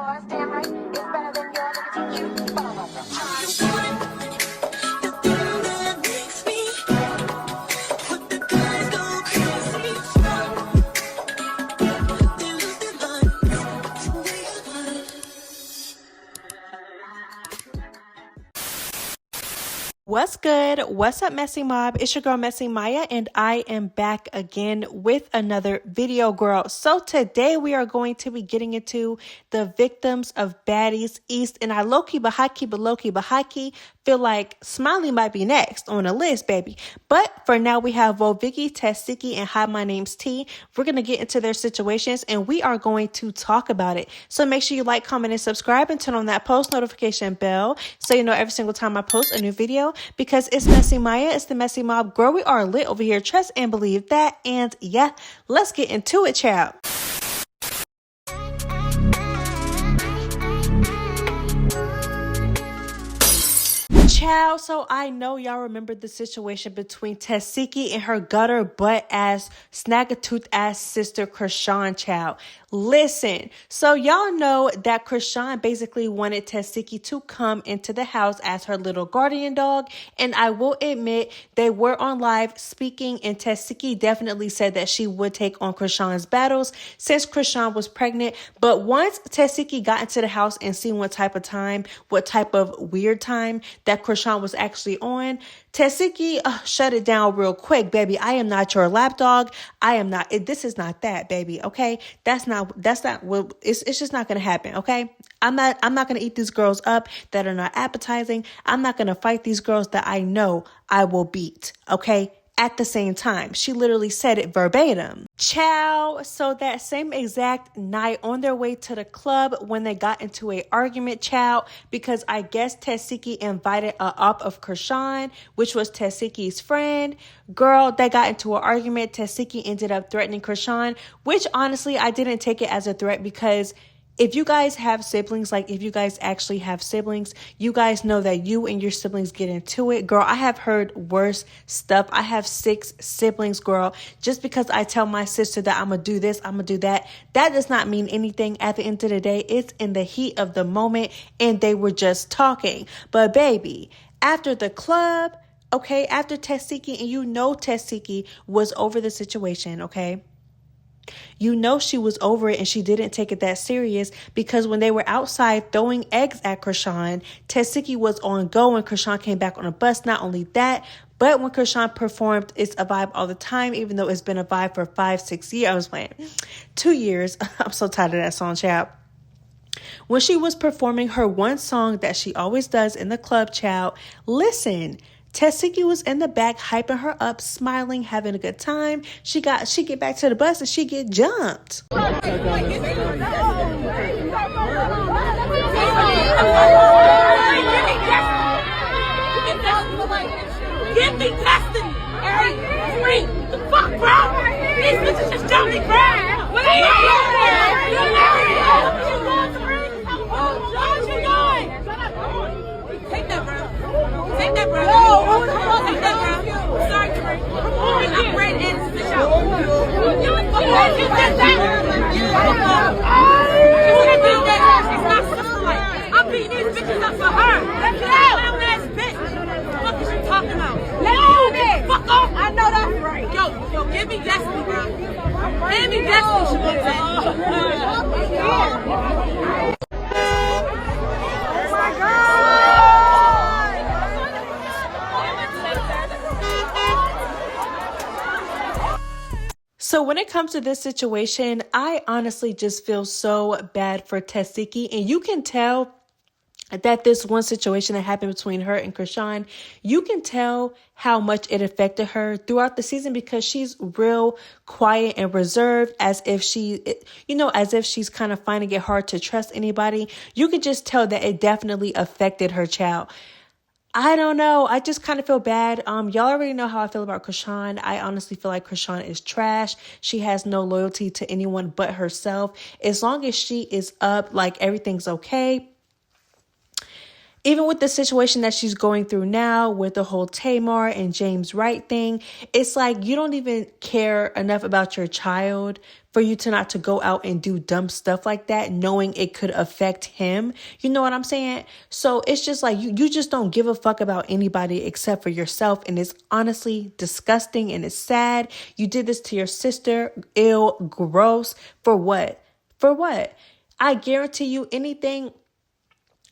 yours, damn right. It's better than yours. I can teach you. What's good? What's up, Messy Mob? It's your girl, Messy Maya, and I am back again with another video, girl. So today we are going to be getting into the victims of Baddies East, and I low-key, but high-key, but low-key, but high-key feel like Smiley might be next on the list, baby. But for now, we have Vicki, Vicki, and Hi, my name's T. We're going to get into their situations, and we are going to talk about it. So make sure you like, comment, and subscribe, and turn on that post notification bell so you know every single time I post a new video, because it's Messy Maya, it's the Messy Mob. Girl, we are lit over here. Trust and believe that. And yeah, let's get into it, child. Child, so I know y'all remember the situation between Vicki and her gutter butt ass, snag-a-tooth ass sister Krishan, child. Listen, so y'all know that Krishan basically wanted Vicki to come into the house as her little guardian dog, and I will admit they were on live speaking, and Vicki definitely said that she would take on Krishan's battles since Krishan was pregnant. But once Vicki got into the house and seen what type of weird time that Krishan was actually on, Vicki shut it down real quick, baby. I am not your lapdog. I am not. This is not that, baby. Okay, that's not. Well, it's just not gonna happen. Okay, I'm not gonna eat these girls up that are not appetizing. I'm not gonna fight these girls that I know I will beat. Okay. At the same time, she literally said it verbatim. Ciao. So that same exact night on their way to the club when they got into an argument, ciao, because I guess Vicki invited a op of Krishan, which was Vicki's friend. Girl, they got into an argument. Vicki ended up threatening Krishan, which honestly, I didn't take it as a threat, because if you guys have siblings, like if you guys actually have siblings, you guys know that you and your siblings get into it. Girl, I have heard worse stuff. I have 6 siblings, girl. Just because I tell my sister that I'm going to do this, I'm going to do that, that does not mean anything. At the end of the day, it's in the heat of the moment and they were just talking. But baby, after the club, okay, after Vicki, and you know Vicki was over the situation, okay? You know she was over it and she didn't take it that serious, because when they were outside throwing eggs at Krishan, Vicki was on go when Krishan came back on a bus. Not only that, but when Krishan performed It's a Vibe All the Time, even though it's been a vibe for 5-6 years, I was playing 2 years. I'm so tired of that song, child. When she was performing her one song that she always does in the club, child, listen, Vicki was in the back hyping her up, smiling, having a good time. She get back to the bus and she get jumped. Give me custody. Hey, the fuck, bro? These bitches just jumped me, bro. What are you doing? Take that, bro. Take that, bro. No, take that, bro. Sorry, Kareem. I'm ready to end the show. You did that. It's not something like I'm beating these bitches up for her. Let's go. Ass bitch. What the fuck is you talking about? No, fuck off. I know that's right. Yo, give me Destiny, bro. Give me Destiny, she wants that. Oh my God. So when it comes to this situation, I honestly just feel so bad for Vicki, and you can tell that this one situation that happened between her and Krishan, you can tell how much it affected her throughout the season, because she's real quiet and reserved, as if she's kind of finding it hard to trust anybody. You could just tell that it definitely affected her, child. I don't know. I just kind of feel bad. Y'all already know how I feel about Krishan. I honestly feel like Krishan is trash. She has no loyalty to anyone but herself. As long as she is up, like, everything's okay. Even with the situation that she's going through now with the whole Tamar and James Wright thing, it's like you don't even care enough about your child for you to not to go out and do dumb stuff like that, knowing it could affect him. You know what I'm saying? So it's just like you just don't give a fuck about anybody except for yourself. And it's honestly disgusting and it's sad. You did this to your sister. Ill, gross. For what? For what? I guarantee you anything.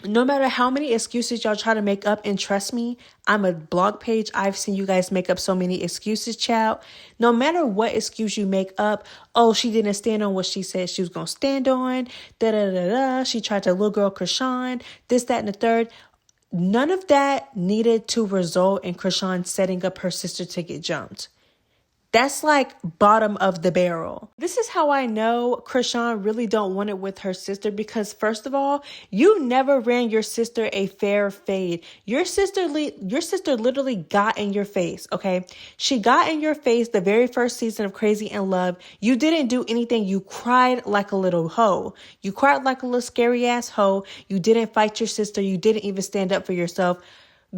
No matter how many excuses y'all try to make up, and trust me, I'm a blog page. I've seen you guys make up so many excuses, child. No matter what excuse you make up, oh, she didn't stand on what she said she was going to stand on, da-da-da-da, she tried to little girl Krishan, this, that, and the third. None of that needed to result in Krishan setting up her sister to get jumped. That's like bottom of the barrel. This is how I know Krishan really don't want it with her sister, because first of all, you never ran your sister a fair fade. Your sister literally got in your face, okay? She got in your face the very first season of Crazy in Love. You didn't do anything. You cried like a little hoe. You cried like a little scary ass hoe. You didn't fight your sister. You didn't even stand up for yourself.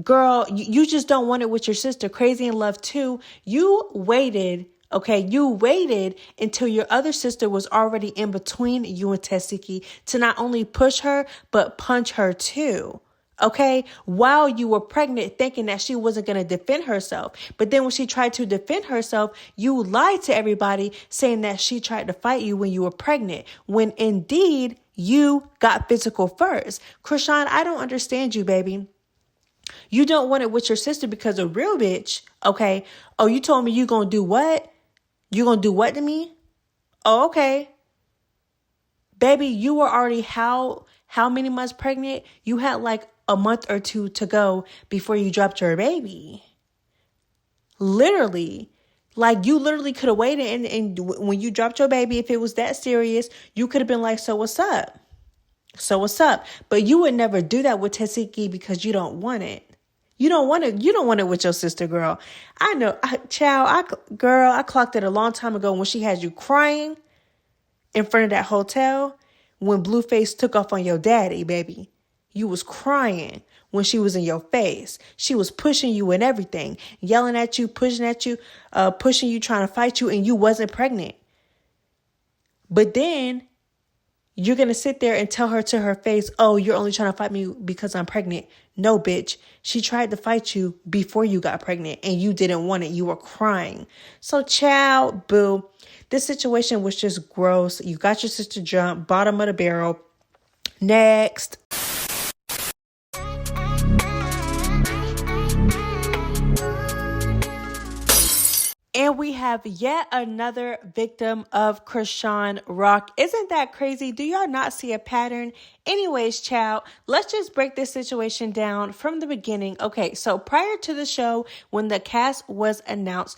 Girl, you just don't want it with your sister. Crazy in Love 2, you waited, okay? You waited until your other sister was already in between you and Tessiki to not only push her, but punch her too, okay? While you were pregnant, thinking that she wasn't going to defend herself. But then when she tried to defend herself, you lied to everybody saying that she tried to fight you when you were pregnant, when indeed you got physical first. Krishan, I don't understand you, baby. You don't want it with your sister because a real bitch, okay? Oh, you told me you gonna do what? You gonna do what to me? Oh, okay. Baby, you were already how many months pregnant? You had like a month or two to go before you dropped your baby. Literally. Like, you literally could have waited, and when you dropped your baby, if it was that serious, you could have been like, so what's up? So what's up? But you would never do that with Tessiki because you don't want it. You don't want it. You don't want it with your sister, girl. I know. I clocked it a long time ago when she had you crying in front of that hotel when Blueface took off on your daddy, baby. You was crying when she was in your face. She was pushing you and everything, yelling at you, pushing you, trying to fight you, and you wasn't pregnant. But then you're going to sit there and tell her to her face, oh, you're only trying to fight me because I'm pregnant. No, bitch. She tried to fight you before you got pregnant and you didn't want it. You were crying. So, child, boo. This situation was just gross. You got your sister jumped, bottom of the barrel. Next. And we have yet another victim of Krishan Rock. Isn't that crazy? Do y'all not see a pattern? Anyways, child, let's just break this situation down from the beginning. Okay, so prior to the show, when the cast was announced,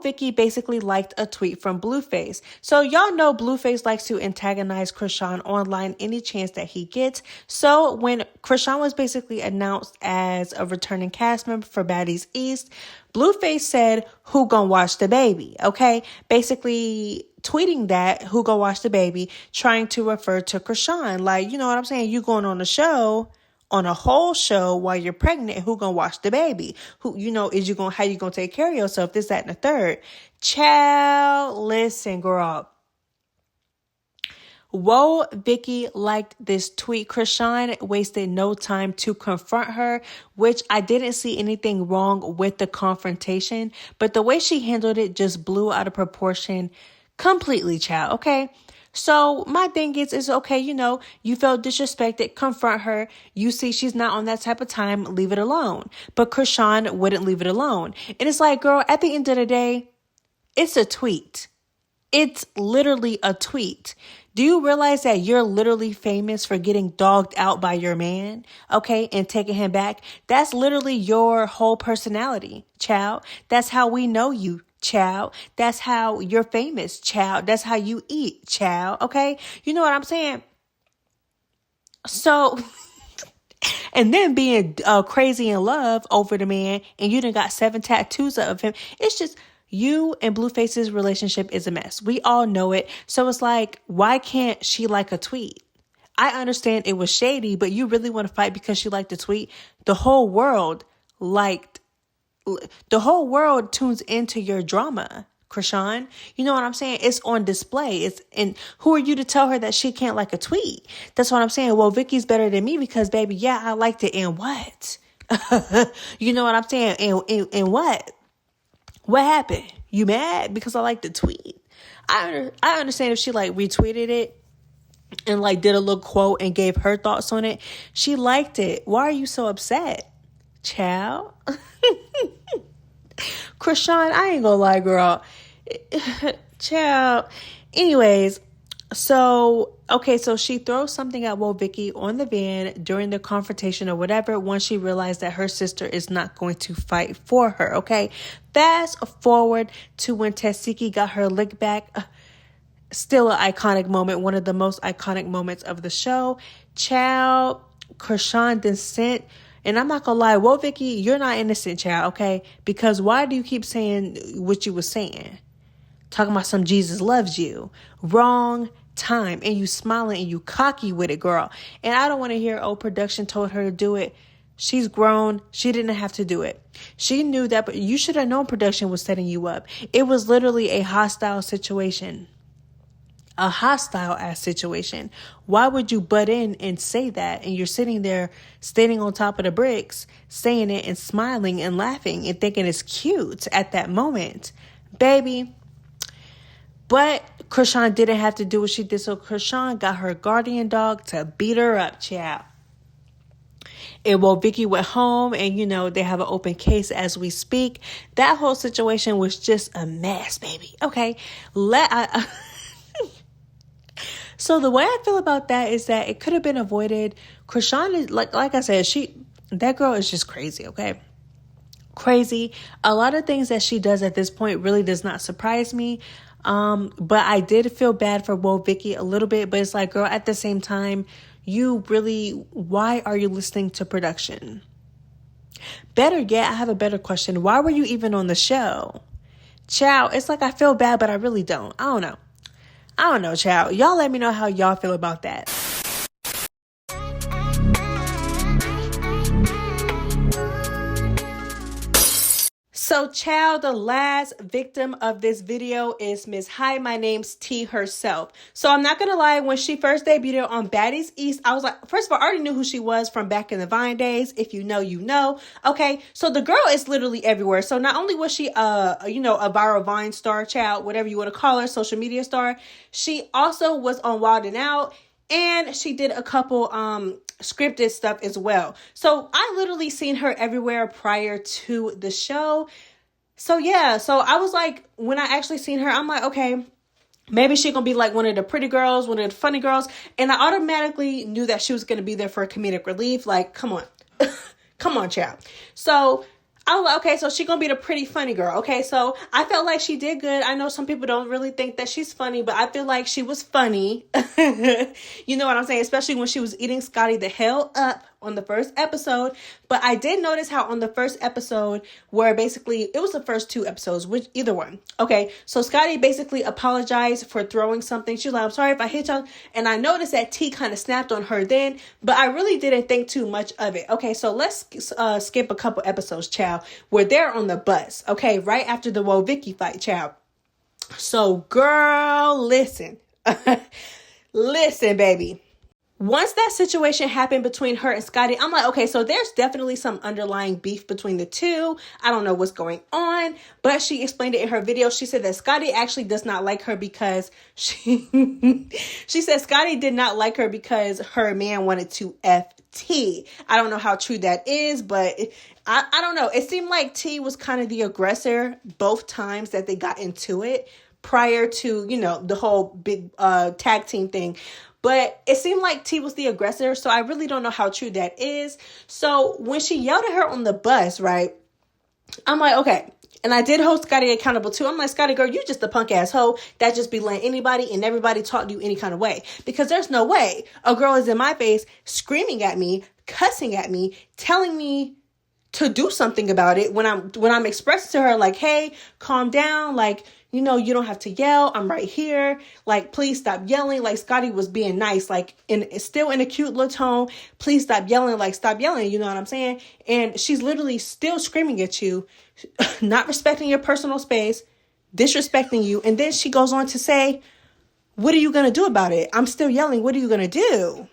Vicki basically liked a tweet from Blueface. So y'all know Blueface likes to antagonize Krishan online any chance that he gets. So when Krishan was basically announced as a returning cast member for Baddies East, Blueface said, who gonna watch the baby? Okay, basically tweeting that, who gonna watch the baby, trying to refer to Krishan. Like, you know what I'm saying? You going on a show, on a whole show while you're pregnant, who gonna watch the baby? Who, you know, how you gonna take care of yourself? This, that, and the third. Child, listen, girl. Vicki liked this tweet. Krishan wasted no time to confront her, which I didn't see anything wrong with the confrontation, but the way she handled it just blew out of proportion completely, child, okay? So my thing is okay, you know, you felt disrespected, confront her. You see she's not on that type of time, leave it alone. But Krishan wouldn't leave it alone. And it's like, girl, at the end of the day, it's a tweet. It's literally a tweet. Do you realize that you're literally famous for getting dogged out by your man, okay, and taking him back? That's literally your whole personality, child. That's how we know you, child. That's how you're famous, child. That's how you eat, child, okay? You know what I'm saying? So, and then being crazy in love over the man, and you done got 7 tattoos of him. It's just... you and Blueface's relationship is a mess. We all know it. So it's like, why can't she like a tweet? I understand it was shady, but you really want to fight because she liked the tweet? The whole world tunes into your drama, Krishan. You know what I'm saying? It's on display. And who are you to tell her that she can't like a tweet? That's what I'm saying. Well, Vicki's better than me because, baby, yeah, I liked it. And what? You know what I'm saying? And what? What happened? You mad because I liked the tweet? I understand if she like retweeted it and like did a little quote and gave her thoughts on it. She liked it. Why are you so upset, child? Krishan, I ain't gonna lie, girl. Child. Anyways, so she throws something at Vicki on the van during the confrontation or whatever once she realized that her sister is not going to fight for her, okay? Fast forward to when Tasiki got her lick back. Still an iconic moment, one of the most iconic moments of the show. Child, Krishan then sent, and I'm not gonna lie, Vicki, you're not innocent, child, okay? Because why do you keep saying what you was saying? Talking about some Jesus loves you. Wrong time. And you smiling and you cocky with it, girl. And I don't want to hear, production told her to do it. She's grown. She didn't have to do it. She knew that, but you should have known production was setting you up. It was literally a hostile situation. A hostile ass situation. Why would you butt in and say that? And you're sitting there standing on top of the bricks, saying it and smiling and laughing and thinking it's cute at that moment. Baby. But Krishan didn't have to do what she did. So Krishan got her guardian dog to beat her up, child. And Vicki went home and, they have an open case as we speak. That whole situation was just a mess, baby. Okay. So the way I feel about that is that it could have been avoided. Krishan is like I said, that girl is just crazy. Okay. Crazy. A lot of things that she does at this point really does not surprise me. But I did feel bad for Vicki a little bit, but it's like, girl, at the same time, why are you listening to production? Better yet, I have a better question. Why were you even on the show? Child, it's like I feel bad, but I really don't. I don't know, child. Y'all let me know how y'all feel about that. So, child, the last victim of this video is Miss Hi, my name's T herself. So I'm not going to lie, when she first debuted on Baddies East, I was like, first of all, I already knew who she was from back in the Vine days. If you know, you know. Okay, so the girl is literally everywhere. So not only was she, a viral Vine star, child, whatever you want to call her, social media star, she also was on Wild 'N Out. And she did a couple scripted stuff as well. So I literally seen her everywhere prior to the show. So yeah, so I was like, when I actually seen her, I'm like, okay, maybe she gonna be like one of the pretty girls, one of the funny girls. And I automatically knew that she was gonna be there for a comedic relief. Like, come on. Come on, child. So I was like, okay, so she gonna be the pretty funny girl. Okay, so I felt like she did good. I know some people don't really think that she's funny, but I feel like she was funny. You know what I'm saying? Especially when she was eating Scotty the hell up on the first episode. But I did notice how on the first episode, where basically it was the first two episodes, which either one. Okay, so Scotty basically apologized for throwing something. She was like, I'm sorry if I hit y'all. And I noticed that T kind of snapped on her then, but I really didn't think too much of it. Okay, so let's skip a couple episodes, child, where they're on the bus. Okay, right after the Vicki fight, child. So girl, listen. Listen, baby. Once that situation happened between her and Scotty, I'm like, okay, so there's definitely some underlying beef between the two. I don't know what's going on, but she explained it in her video. She said that Scotty actually does not like her because she said Scotty did not like her because her man wanted to F T. I don't know how true that is, but I don't know. It seemed like T was kind of the aggressor both times that they got into it prior to, the whole big tag team thing. But it seemed like T was the aggressor, so I really don't know how true that is. So when she yelled at her on the bus, right, I'm like, okay. And I did hold Scotty accountable too. I'm like, Scotty, girl, you just a punk ass hoe that just be letting anybody and everybody talk to you any kind of way. Because there's no way a girl is in my face screaming at me, cussing at me, telling me to do something about it when I'm expressing to her like, hey, calm down, like, you know, you don't have to yell. I'm right here. Like, please stop yelling. Like, Scotty was being nice, like, still in a cute little tone. Please stop yelling. Like, stop yelling. You know what I'm saying? And she's literally still screaming at you, not respecting your personal space, disrespecting you. And then she goes on to say, what are you going to do about it? I'm still yelling. What are you going to do?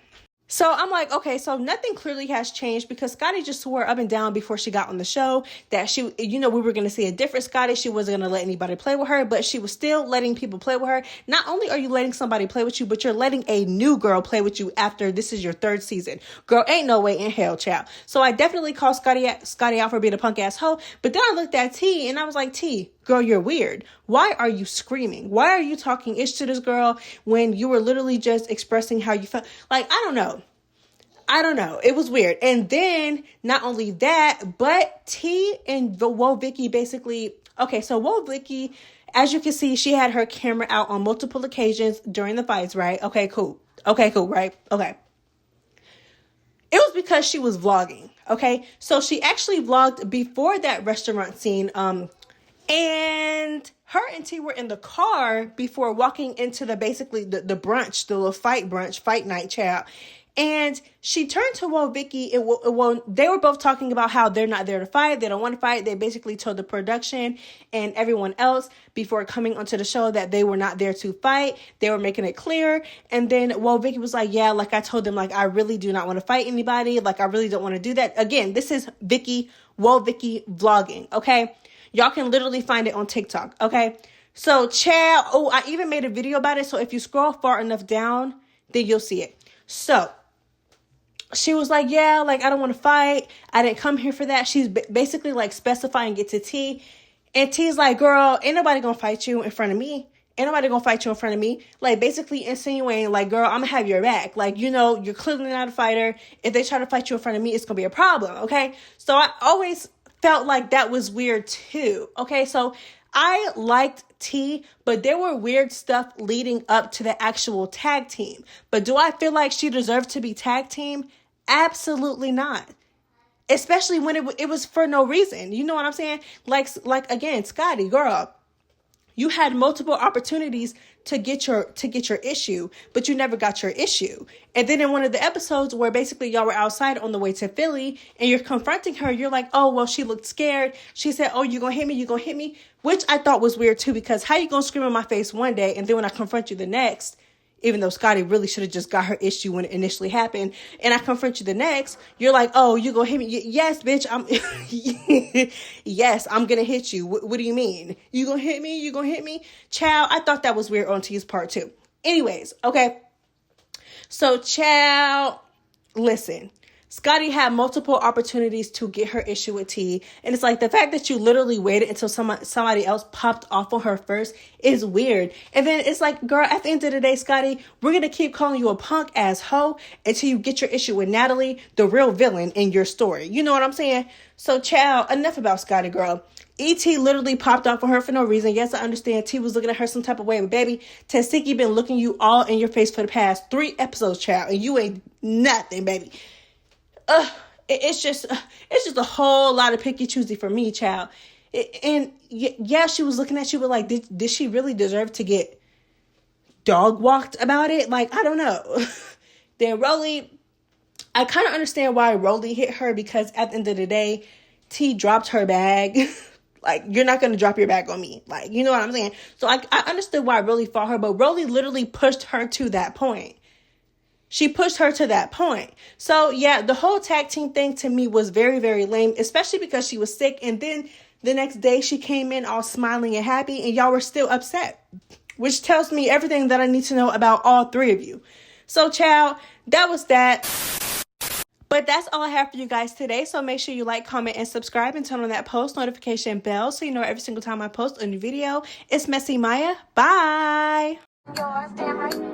So I'm like, okay, so nothing clearly has changed because Scotty just swore up and down before she got on the show that she, you know, we were going to see a different Scotty. She wasn't going to let anybody play with her, but she was still letting people play with her. Not only are you letting somebody play with you, but you're letting a new girl play with you after this is your third season. Girl, ain't no way in hell, child. So I definitely called Scotty out for being a punk ass hoe. But then I looked at T and I was like, T, girl, you're weird. Why are you screaming? Why are you talking ish to this girl when you were literally just expressing how you felt? Like, I don't know. It was weird. And then not only that, but T and Vicki basically, okay, so Vicki, as you can see, she had her camera out on multiple occasions during the fights, right? Okay, cool, right? Okay. It was because she was vlogging, okay? So she actually vlogged before that restaurant scene, and her and T were in the car before walking into the brunch, the little fight night, child. And she turned to Vicki, and they were both talking about how they're not there to fight. They don't want to fight. They basically told the production and everyone else before coming onto the show that they were not there to fight. They were making it clear. And then Vicki was like, yeah, like I told them, like, I really do not want to fight anybody. Like, I really don't want to do that. Again, this is Vicki vlogging, okay? Y'all can literally find it on TikTok, okay? So, child, I even made a video about it. So if you scroll far enough down, then you'll see it. So she was like, yeah, like, I don't want to fight. I didn't come here for that. She's basically like specifying it to T. And T's like, girl, ain't nobody gonna fight you in front of me. Ain't nobody gonna fight you in front of me. Like, basically insinuating, like, girl, I'm gonna have your back. Like, you know, you're clearly not a fighter. If they try to fight you in front of me, it's gonna be a problem, okay? So I always felt like that was weird too, okay? So I liked T, but there were weird stuff leading up to the actual tag team. But do I feel like she deserved to be tag team? Absolutely not. Especially when it was for no reason. You know what I'm saying? Like again, Scotty, girl, you had multiple opportunities to get your issue, but you never got your issue. And then in one of the episodes where basically y'all were outside on the way to Philly and you're confronting her, you're like, oh, well, she looked scared. She said, oh, you gonna hit me? Which I thought was weird too, because how you gonna scream in my face one day and then when I confront you the next, even though Scotty really should have just got her issue when it initially happened, and I confront you the next, you're like, oh, you gonna hit me? Yes, bitch, yes, I'm gonna hit you. What do you mean? You gonna hit me? Child, I thought that was weird on T's part too. Anyways, okay. So, child, listen. Scotty had multiple opportunities to get her issue with T. And it's like the fact that you literally waited until somebody else popped off on her first is weird. And then it's like, girl, at the end of the day, Scotty, we're going to keep calling you a punk ass hoe until you get your issue with Natalie, the real villain in your story. You know what I'm saying? So, child, enough about Scotty, girl. E.T. literally popped off on her for no reason. Yes, I understand T was looking at her some type of way, but baby, Tastiki been looking you all in your face for the past 3 episodes, child, and you ain't nothing, baby. It's just a whole lot of picky choosy for me, child. And yeah, she was looking at you, but like, did she really deserve to get dog walked about it? Like, I don't know. Then Rolly, I kind of understand why Rolly hit her, because at the end of the day, T dropped her bag. Like, you're not going to drop your bag on me. Like, you know what I'm saying? So I understood why Rolly fought her, but Rolly literally pushed her to that point. She pushed her to that point. So, yeah, the whole tag team thing to me was very, very lame, especially because she was sick. And then the next day she came in all smiling and happy and y'all were still upset, which tells me everything that I need to know about all 3 of you. So, child, that was that. But that's all I have for you guys today. So make sure you like, comment, and subscribe and turn on that post notification bell so you know every single time I post a new video. It's Messy Maya. Bye. Yours, damn right.